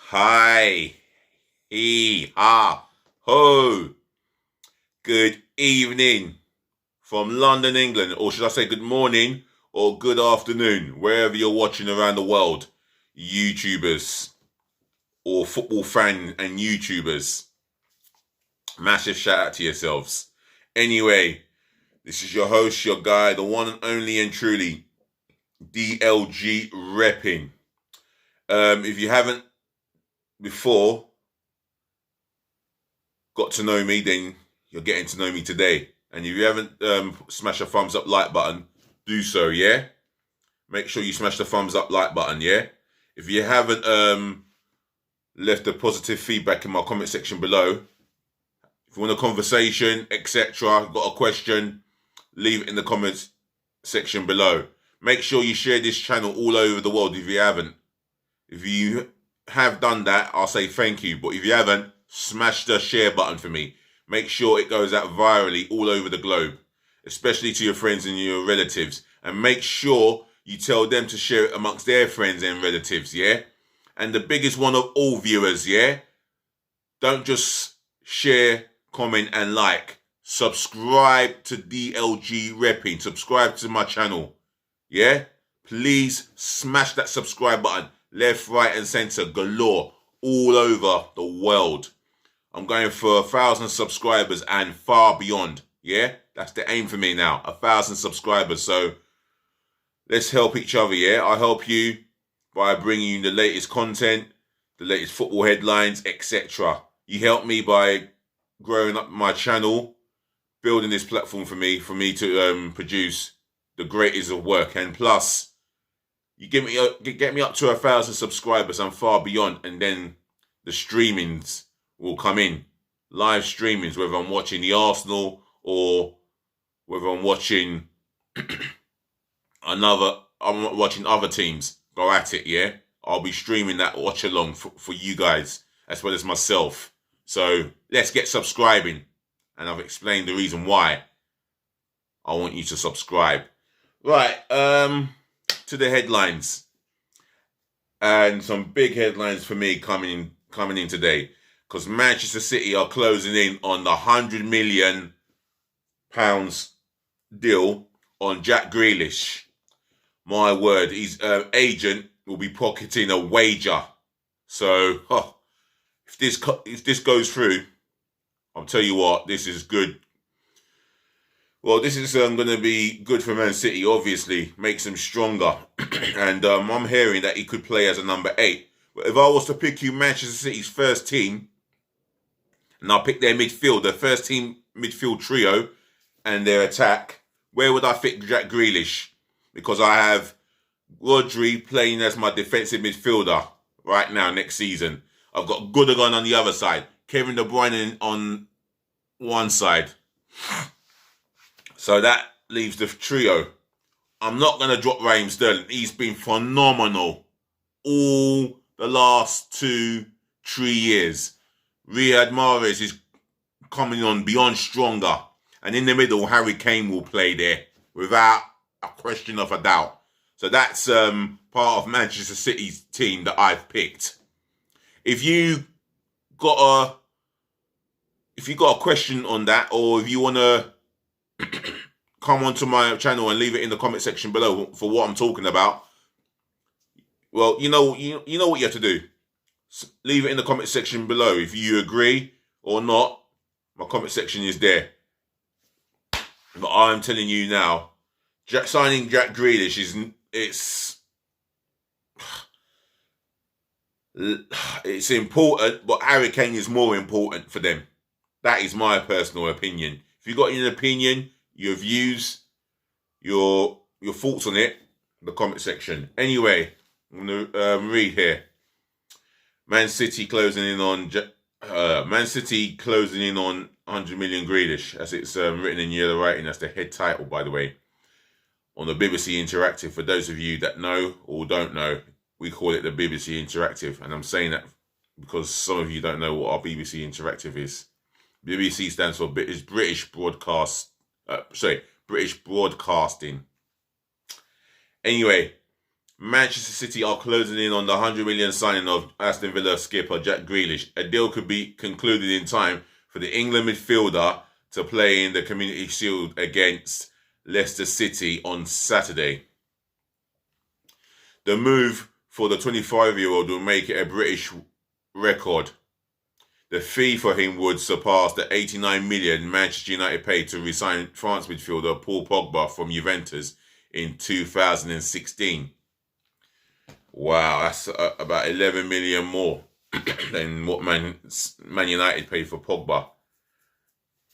Hi, ho. Good evening from London, England, or should I say good morning or good afternoon, wherever you're watching around the world, YouTubers or football fan and YouTubers. Massive shout out to yourselves. Anyway, this is your host, your guy, the one and only and truly DLG repping. If you haven't before got to know me, then you're getting to know me today. And if you haven't smashed a thumbs up like button, do so, yeah? Make sure you smash the thumbs up like button, yeah? If you haven't left a positive feedback in my comment section below, if you want a conversation, etc., got a question, leave it in the comments section below. Make sure you share this channel all over the world if you haven't. If you have done that, I'll say thank you. But if you haven't, smash the share button for me. Make sure it goes out virally all over the globe, especially to your friends and your relatives. And make sure you tell them to share it amongst their friends and relatives, yeah? And the biggest one of all, viewers, yeah? Don't just share, comment, and like. Subscribe to DLG Repping. Subscribe to my channel, yeah? Please smash that subscribe button. Left, right, and centre, galore, all over the world. I'm going for 1,000 subscribers and far beyond. Yeah, that's the aim for me now. 1,000 subscribers. So let's help each other. Yeah, I help you by bringing you the latest content, the latest football headlines, etc. You help me by growing up my channel, building this platform for me to produce the greatest of work. And plus, you get me up to 1,000 subscribers and far beyond, and then the streamings will come in. Live streamings, whether I'm watching the Arsenal or whether I'm watching other teams go at it, yeah? I'll be streaming that watch along for you guys as well as myself. So let's get subscribing. And I've explained the reason why I want you to subscribe. Right, to the headlines. And some big headlines for me coming in today. Because Manchester City are closing in on the £100 million deal on Jack Grealish. My word, his agent will be pocketing a wager. So, if this goes through, I'll tell you what, this is good. Well, this is going to be good for Man City, obviously. Makes them stronger. And I'm hearing that he could play as a number 8. But if I was to pick you Manchester City's first team, and I'll pick their midfield, their first team midfield trio, and their attack, where would I fit Jack Grealish? Because I have Rodri playing as my defensive midfielder right now next season. I've got Gundogan on the other side. Kevin De Bruyne on one side. So that leaves the trio. I'm not going to drop Raheem Sterling. He's been phenomenal all the last 2-3 years. Riyad Mahrez is coming on beyond stronger. And in the middle, Harry Kane will play there without a question of a doubt. So that's part of Manchester City's team that I've picked. If you got a question on that, or if you want to come onto my channel and leave it in the comment section below for what I'm talking about, well, you know what you have to do. Leave it in the comment section below. If you agree or not, my comment section is there. But I'm telling you now, signing Jack Grealish it's important, but Harry Kane is more important for them. That is my personal opinion. If you've got an opinion, your views, your thoughts on it, the comment section. Anyway, I'm going to read here. Man City closing in on 100 million Grealish, as it's written in yellow writing. That's the head title, by the way, on the BBC Interactive. For those of you that know or don't know, we call it the BBC Interactive, and I'm saying that because some of you don't know what our BBC Interactive is. BBC stands for British Broadcasting. Anyway, Manchester City are closing in on the 100 million signing of Aston Villa skipper Jack Grealish. A deal could be concluded in time for the England midfielder to play in the Community Shield against Leicester City on Saturday. The move for the 25-year-old will make it a British record. The fee for him would surpass the 89 million Manchester United paid to re-sign France midfielder Paul Pogba from Juventus in 2016. Wow, that's about 11 million more than what Man United paid for Pogba.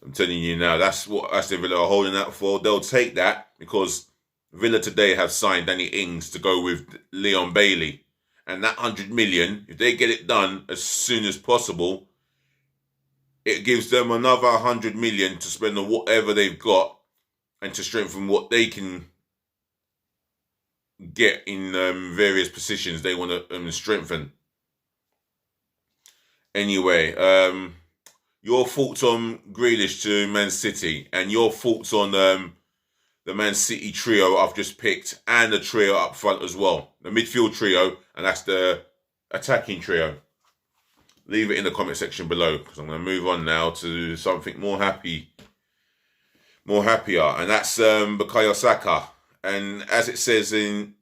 I'm telling you now, that's what Aston Villa are holding out for. They'll take that because Villa today have signed Danny Ings to go with Leon Bailey. And that 100 million, if they get it done as soon as possible, it gives them another 100 million to spend on whatever they've got and to strengthen what they can get in various positions they want to strengthen. Anyway, your thoughts on Grealish to Man City and your thoughts on the Man City trio I've just picked and the trio up front as well. The midfield trio, and that's the attacking trio. Leave it in the comment section below because I'm going to move on now to something more happier, and that's Bukayo Saka. And as it says in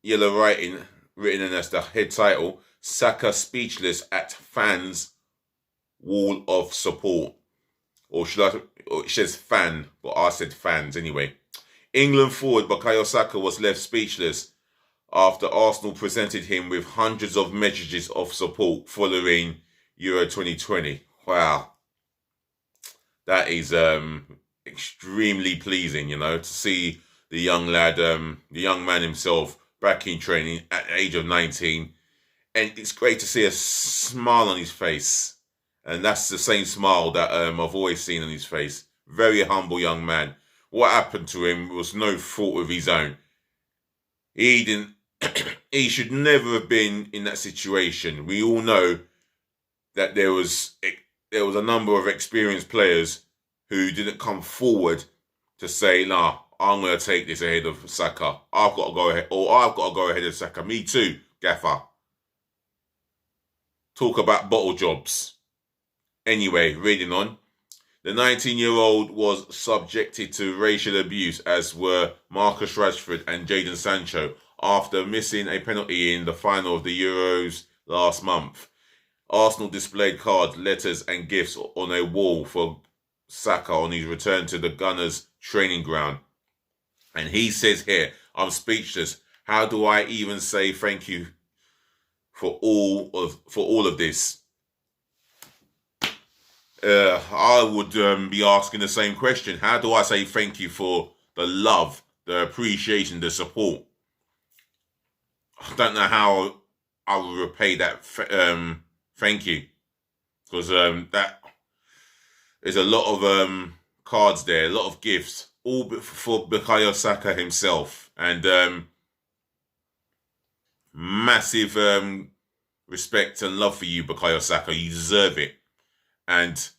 yellow writing, written in as the head title, Saka speechless at fans' wall of support. Or it says fan, but I said fans anyway. England forward Bukayo Saka was left speechless after Arsenal presented him with hundreds of messages of support following Euro 2020. Wow. That is extremely pleasing, to see the young lad, the young man himself back in training at the age of 19. And it's great to see a smile on his face. And that's the same smile that I've always seen on his face. Very humble young man. What happened to him was no fault of his own. He should never have been in that situation. We all know that there was a number of experienced players who didn't come forward to say, nah, I'm going to take this ahead of Saka. I've got to go ahead, or I've got to go ahead of Saka. Me too, Gaffer. Talk about bottle jobs. Anyway, reading on. The 19-year-old was subjected to racial abuse, as were Marcus Rashford and Jadon Sancho, after missing a penalty in the final of the Euros last month. Arsenal displayed cards, letters and gifts on a wall for Saka on his return to the Gunners' training ground. And he says here, I'm speechless. How do I even say thank you for all of this? I would be asking the same question. How do I say thank you for the love, the appreciation, the support? I don't know how I will repay that thank you, because that is a lot of cards there, a lot of gifts, all for Bukayo Saka himself, and massive respect and love for you, Bukayo Saka. You deserve it. And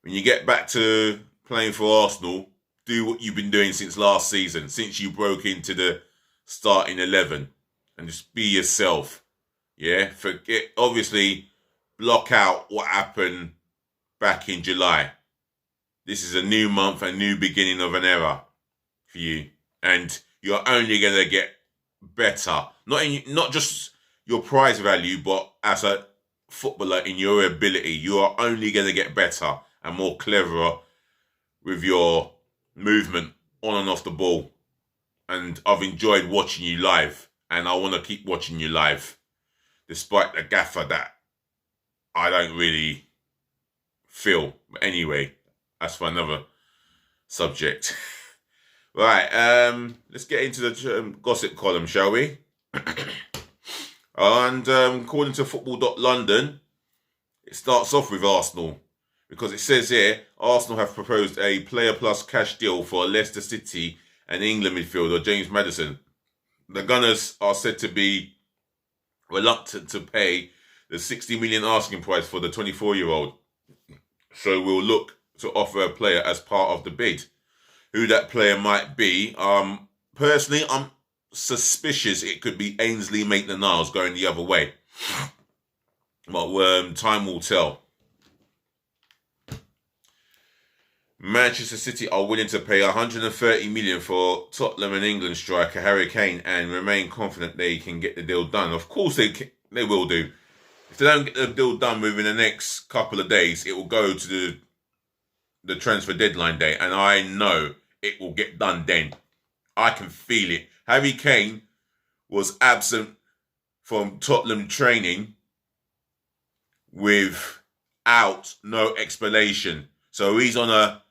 when you get back to playing for Arsenal, do what you've been doing since last season, since you broke into the starting 11, and just be yourself. Yeah, obviously, block out what happened back in July. This is a new month, a new beginning of an era for you, and you're only going to get better. Not just your prize value, but as a footballer in your ability. You are only going to get better and more cleverer with your movement on and off the ball. And I've enjoyed watching you live, and I want to keep watching you live, despite the gaffer that I don't really feel. But anyway, that's for another subject. Right, let's get into the gossip column, shall we? And according to football.london, it starts off with Arsenal, because it says here, Arsenal have proposed a player plus cash deal for Leicester City and England midfielder James Maddison. The Gunners are said to be reluctant to pay the 60 million asking price for the 24-year-old. So we'll look to offer a player as part of the bid. Who that player might be, personally, I'm suspicious it could be Ainsley Maitland-Niles going the other way. But time will tell. Manchester City are willing to pay 130 million for Tottenham and England striker Harry Kane and remain confident they can get the deal done. Of course they will do. If they don't get the deal done within the next couple of days, it will go to the transfer deadline day, and I know it will get done then. I can feel it. Harry Kane was absent from Tottenham training without no explanation. So he's on a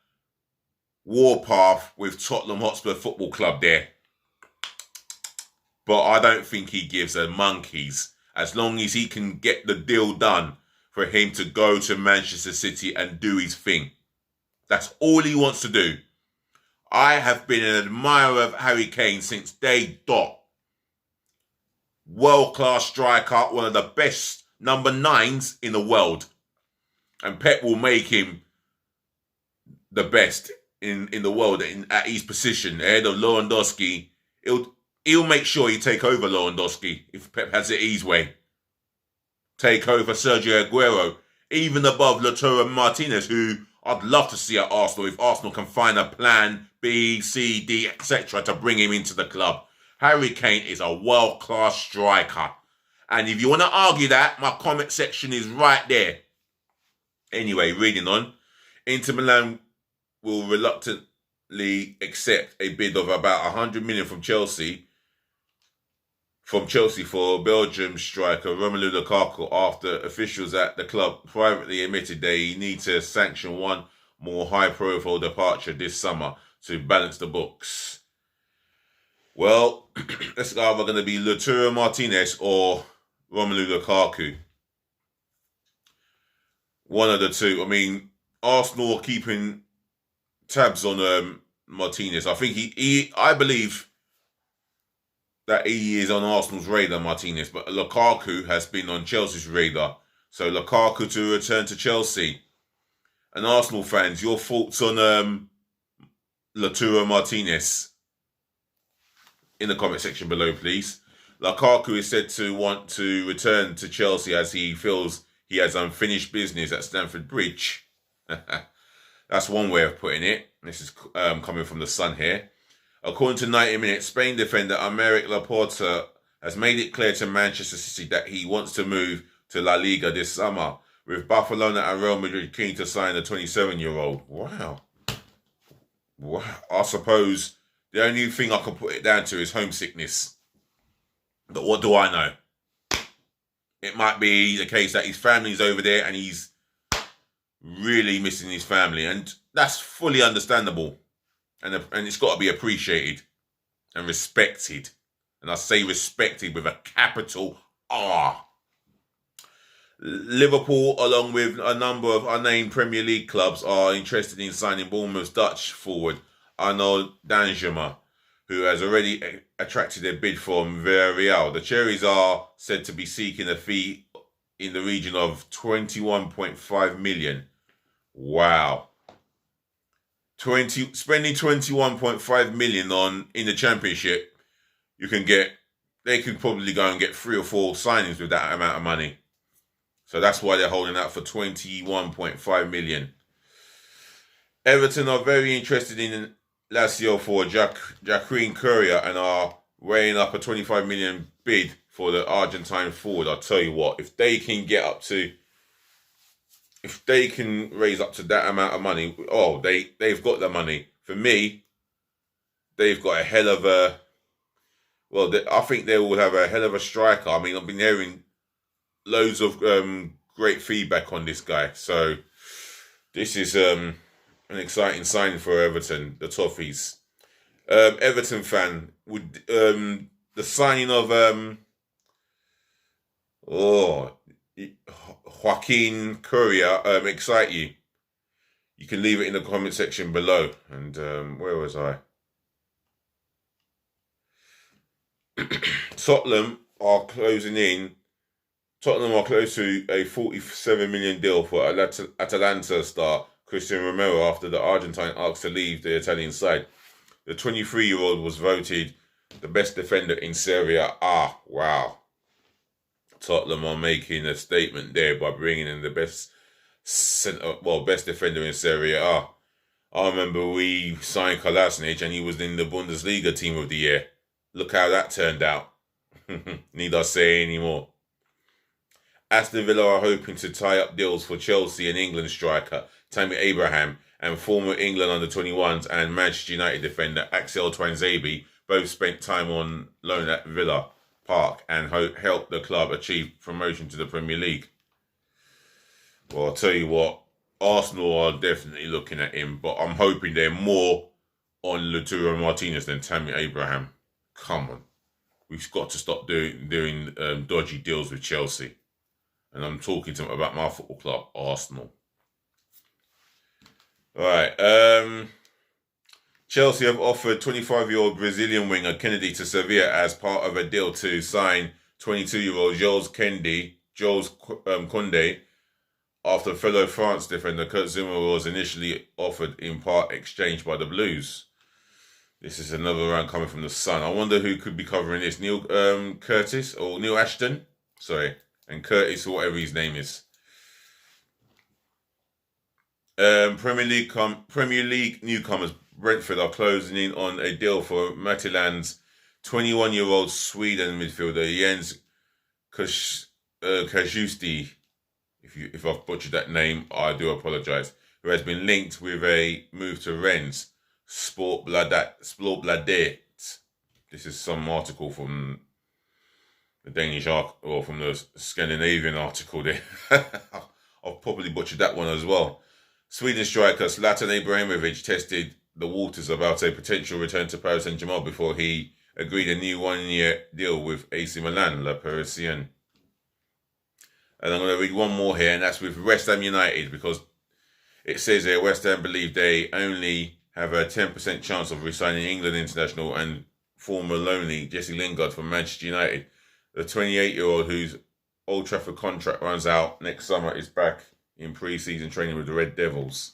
warpath with Tottenham Hotspur Football Club there. But I don't think he gives a monkeys as long as he can get the deal done for him to go to Manchester City and do his thing. That's all he wants to do. I have been an admirer of Harry Kane since day dot. World-class striker, one of the best number 9s in the world. And Pep will make him the best in the world at his position, ahead of Lewandowski. He'll make sure he take over Lewandowski if Pep has it his way. Take over Sergio Aguero, even above Lautaro Martinez, who I'd love to see at Arsenal if Arsenal can find a plan B, C, D, etc. to bring him into the club. Harry Kane is a world-class striker. And if you want to argue that, my comment section is right there. Anyway, reading on. Inter Milan will reluctantly accept a bid of about 100 million from Chelsea for Belgium striker Romelu Lukaku after officials at the club privately admitted they need to sanction one more high-profile departure this summer to balance the books. Well, it's either going to be Lautaro Martinez or Romelu Lukaku. One of the two. I mean, Arsenal are keeping tabs on Martinez. I think I believe that he is on Arsenal's radar, Martinez, but Lukaku has been on Chelsea's radar. So Lukaku to return to Chelsea. And Arsenal fans, your thoughts on Lautaro Martinez in the comment section below, please. Lukaku is said to want to return to Chelsea as he feels he has unfinished business at Stamford Bridge. That's one way of putting it. This is coming from the Sun here. According to 90 Minutes, Spain defender Aymeric Laporta has made it clear to Manchester City that he wants to move to La Liga this summer, with Barcelona and Real Madrid keen to sign the 27-year-old. Wow. I suppose the only thing I can put it down to is homesickness. But what do I know? It might be the case that his family's over there and he's really missing his family. And that's fully understandable. And it's got to be appreciated and respected. And I say respected with a capital R. Liverpool, along with a number of unnamed Premier League clubs, are interested in signing Bournemouth's Dutch forward Arnaud Danjuma, who has already attracted a bid from Villarreal. The Cherries are said to be seeking a fee in the region of 21.5 million. Wow. Spending 21.5 million in the Championship, they could probably go and get 3 or 4 signings with that amount of money. So that's why they're holding out for 21.5 million. Everton are very interested in Lazio for Jacqueline Courier and are weighing up a 25 million bid for the Argentine forward. I'll tell you what, if they can raise up to that amount of money, they've got the money. For me, they've got a hell of a... I think they will have a hell of a striker. I mean, I've been hearing loads of great feedback on this guy. So this is an exciting sign for Everton, the Toffees. Everton fan, would the signing of Joaquin Courier excite you? You can leave it in the comment section below. And where was I? Tottenham are close to a 47 million deal for Atalanta star Christian Romero after the Argentine asked to leave the Italian side. The 23-year-old was voted The best defender in Serie A. Ah, wow. Tottenham are making a statement there by bringing in the best best defender in Serie A. I remember we signed Kolasinac and he was in the Bundesliga team of the year. Look how that turned out. Need I say any more? Aston Villa are hoping to tie up deals for Chelsea and England striker Tammy Abraham and former England under-21s and Manchester United defender Axel Twanzebe both spent time on loan at Villa Park and helped the club achieve promotion to the Premier League. Well, I'll tell you what, Arsenal are definitely looking at him, but I'm hoping they're more on Lautaro Martinez than Tammy Abraham. Come on. We've got to stop doing dodgy deals with Chelsea. And I'm talking to them about my football club, Arsenal. Right. Chelsea have offered 25-year-old Brazilian winger Kennedy to Sevilla as part of a deal to sign 22-year-old Jules Koundé after fellow France defender Kurt Zuma was initially offered in part exchange by the Blues. This is another round coming from the Sun. I wonder who could be covering this. Neil Ashton? Sorry. And Curtis, or whatever his name is. Premier League newcomers Brentford are closing in on a deal for Midtjylland's 21-year-old Sweden midfielder Jens Kajusti. If I've butchered that name, I do apologise. Who has been linked with a move to Rennes Sportbladet. This is some article from the Danish or from the Scandinavian article there. I've probably butchered that one as well. Sweden striker Zlatan Ibrahimovic tested the waters about a potential return to Paris Saint-Germain before he agreed a new one-year deal with AC Milan, La Parisienne. And I'm going to read one more here, and that's with West Ham United, because it says here West Ham believe they only have a 10% chance of re-signing England international and former loanee Jesse Lingard from Manchester United. The 28-year-old whose Old Trafford contract runs out next summer is back in pre-season training with the Red Devils.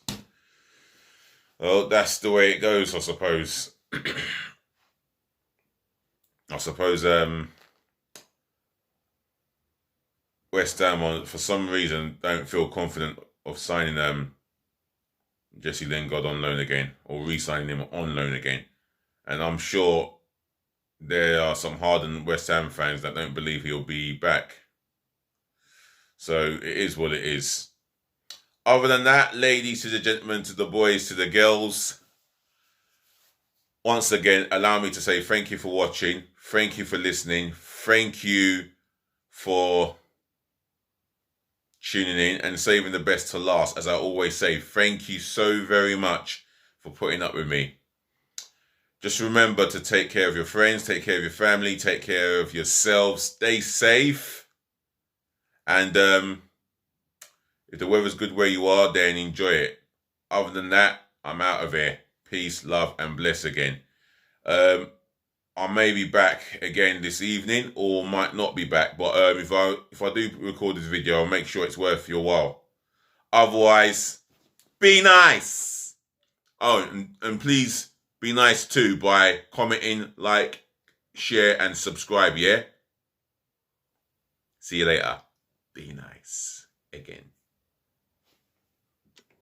Well, that's the way it goes, I suppose. West Ham, for some reason, don't feel confident of signing Jesse Lingard on loan again, or re-signing him on loan again. And I'm sure there are some hardened West Ham fans that don't believe he'll be back. So it is what it is. Other than that, ladies to the gentlemen, to the boys, to the girls, once again, allow me to say thank you for watching. Thank you for listening. Thank you for tuning in and saving the best to last. As I always say, thank you so very much for putting up with me. Just remember to take care of your friends, take care of your family, take care of yourselves, stay safe. And if the weather's good where you are, then enjoy it. Other than that, I'm out of here. Peace, love, and bless again. I may be back again this evening, or might not be back. But if I do record this video, I'll make sure it's worth your while. Otherwise, be nice. Oh, and please be nice too by commenting, like, share, and subscribe. Yeah. See you later. Be nice again.